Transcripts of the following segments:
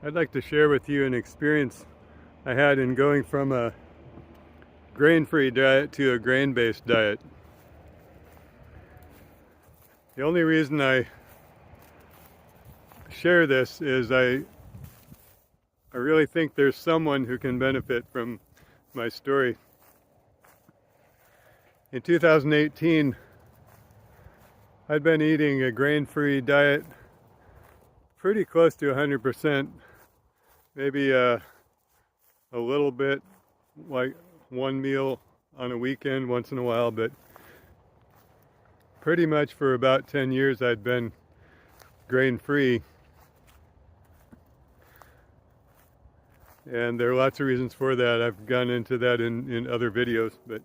I'd like to share with you an experience I had in going from a grain-free diet to a grain-based diet. The only reason I share this is I really think there's someone who can benefit from my story. In 2018, I'd been eating a grain-free diet pretty close to 100%, maybe a little bit like one meal on a weekend once in a while, but pretty much for about 10 years I'd been grain-free. And there are lots of reasons for that. I've gone into that in other videos. But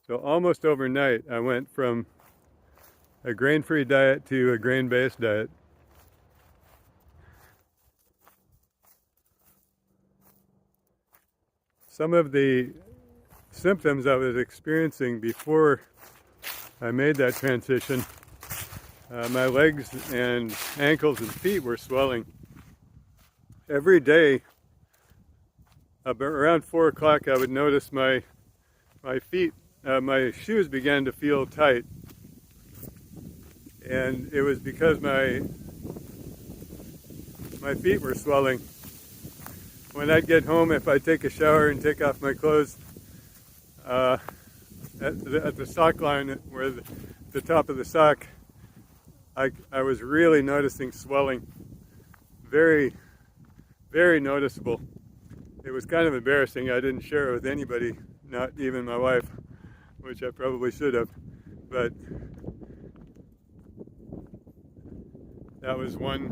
so almost overnight, I went from a grain-free diet to a grain-based diet. Some of the symptoms I was experiencing before I made that transition, my legs and ankles and feet were swelling. Every day, around 4 o'clock, I would notice my feet, my shoes began to feel tight. And it was because my feet were swelling. When I'd get home, if I take a shower and take off my clothes, at the sock line where the top of the sock, I was really noticing swelling. Very, very noticeable. It was kind of embarrassing. I didn't share it with anybody, not even my wife, which I probably should have. But that was one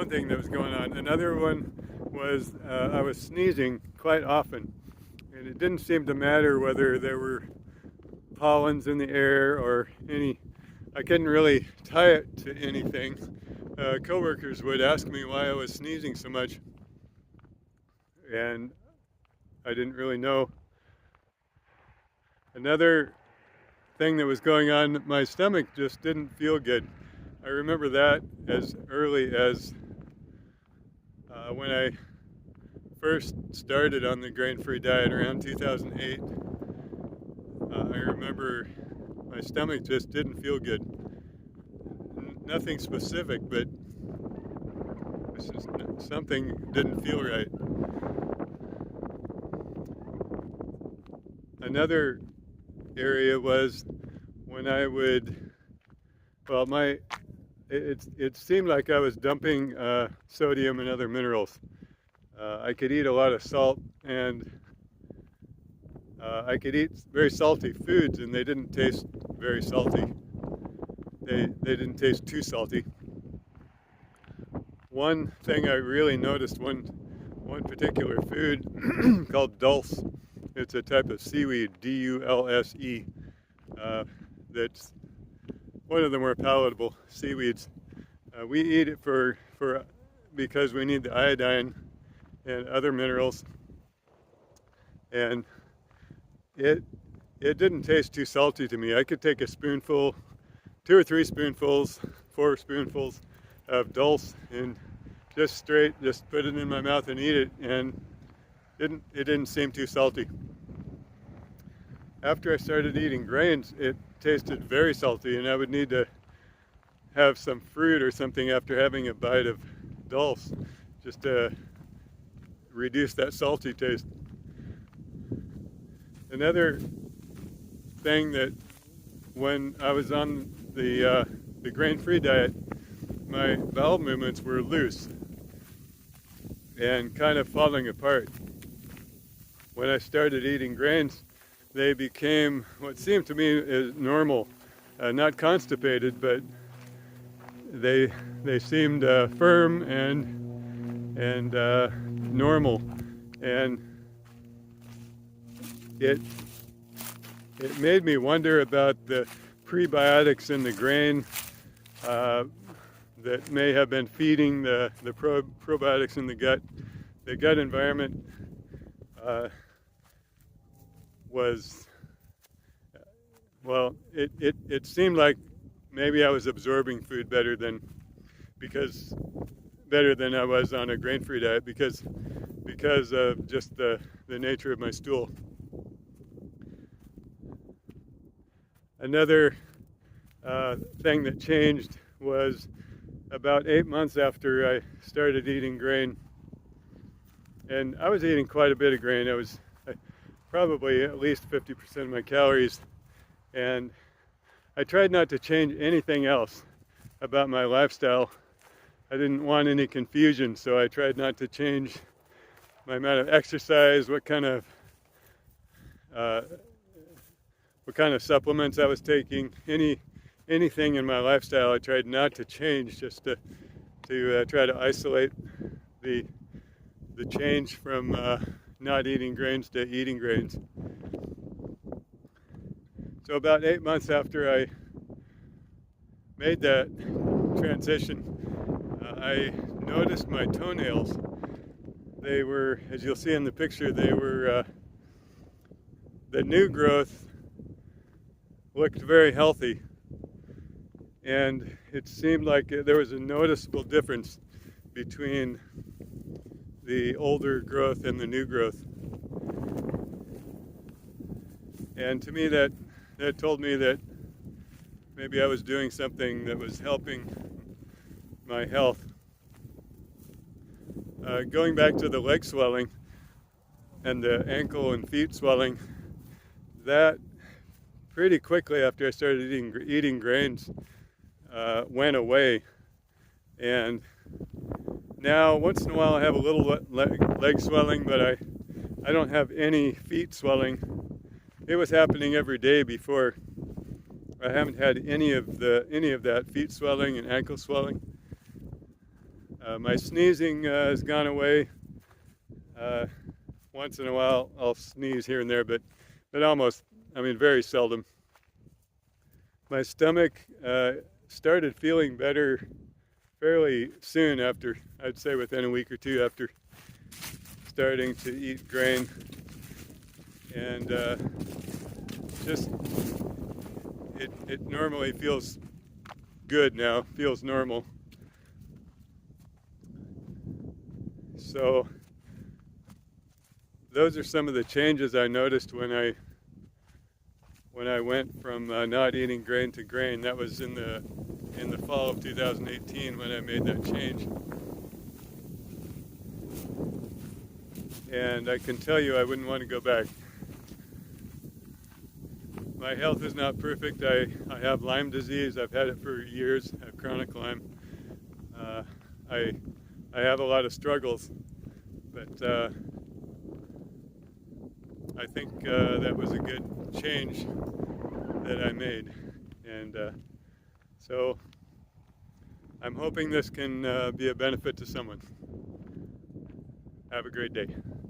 thing that was going on. Another one was I was sneezing quite often, and it didn't seem to matter whether there were pollens in the air or any. I couldn't really tie it to anything. Coworkers would ask me why I was sneezing so much, and I didn't really know. Another thing that was going on, my stomach just didn't feel good. I remember that as early as when I first started on the grain-free diet around 2008. I remember my stomach just didn't feel good. Nothing specific, but something didn't feel right. Another area was when I would, well, it seemed like I was dumping sodium and other minerals. I could eat a lot of salt, and I could eat very salty foods, and they didn't taste very salty. They didn't taste too salty. One thing I really noticed, one particular food called dulse. It's a type of seaweed, D-U-L-S-E. That's one of the more palatable seaweeds. We eat it because we need the iodine and other minerals, and it didn't taste too salty to me. I could take a spoonful, 2 or 3 spoonfuls, 4 spoonfuls of dulse and just put it in my mouth and eat it, and it didn't seem too salty. After I started eating grains, it tasted very salty, and I would need to have some fruit or something after having a bite of dulse just to reduce that salty taste. Another thing that when I was on the grain-free diet, my bowel movements were loose and kind of falling apart. When I started eating grains, they became what seemed to me as normal, not constipated, but they seemed firm and normal, and it made me wonder about the prebiotics in the grain that may have been feeding the probiotics in the gut. The gut environment was, well, it seemed like maybe I was absorbing food better than because better than I was on a grain-free diet because of just the nature of my stool. Another thing that changed was about 8 months after I started eating grain, and I was eating quite a bit of grain. I was probably at least 50% of my calories, and I tried not to change anything else about my lifestyle. I didn't want any confusion, so I tried not to change my amount of exercise, what kind of supplements I was taking, anything in my lifestyle. I tried not to change, just to try to isolate the change from not eating grains to eating grains. So about 8 months after I made that transition, I noticed my toenails. They were, as you'll see in the picture, they were, the new growth looked very healthy, and it seemed like there was a noticeable difference between the older growth and the new growth. And to me that told me that maybe I was doing something that was helping my health. Going back to the leg swelling and the ankle and feet swelling, that pretty quickly after I started eating grains went away. And now once in a while I have a little leg swelling, but I don't have any feet swelling. It was happening every day before. I haven't had any of that feet swelling and ankle swelling. My sneezing has gone away. Once in a while I'll sneeze here and there, but almost, very seldom. My stomach started feeling better fairly soon after, I'd say within a week or two after starting to eat grain. And just, it normally feels good now, feels normal. So those are some of the changes I noticed when I went from not eating grain to grain. That was in the fall of 2018 when I made that change. And I can tell you I wouldn't want to go back. My health is not perfect. I have Lyme disease. I've had it for years. I have chronic Lyme. I have a lot of struggles, but I think that was a good change that I made. And so I'm hoping this can be a benefit to someone. Have a great day.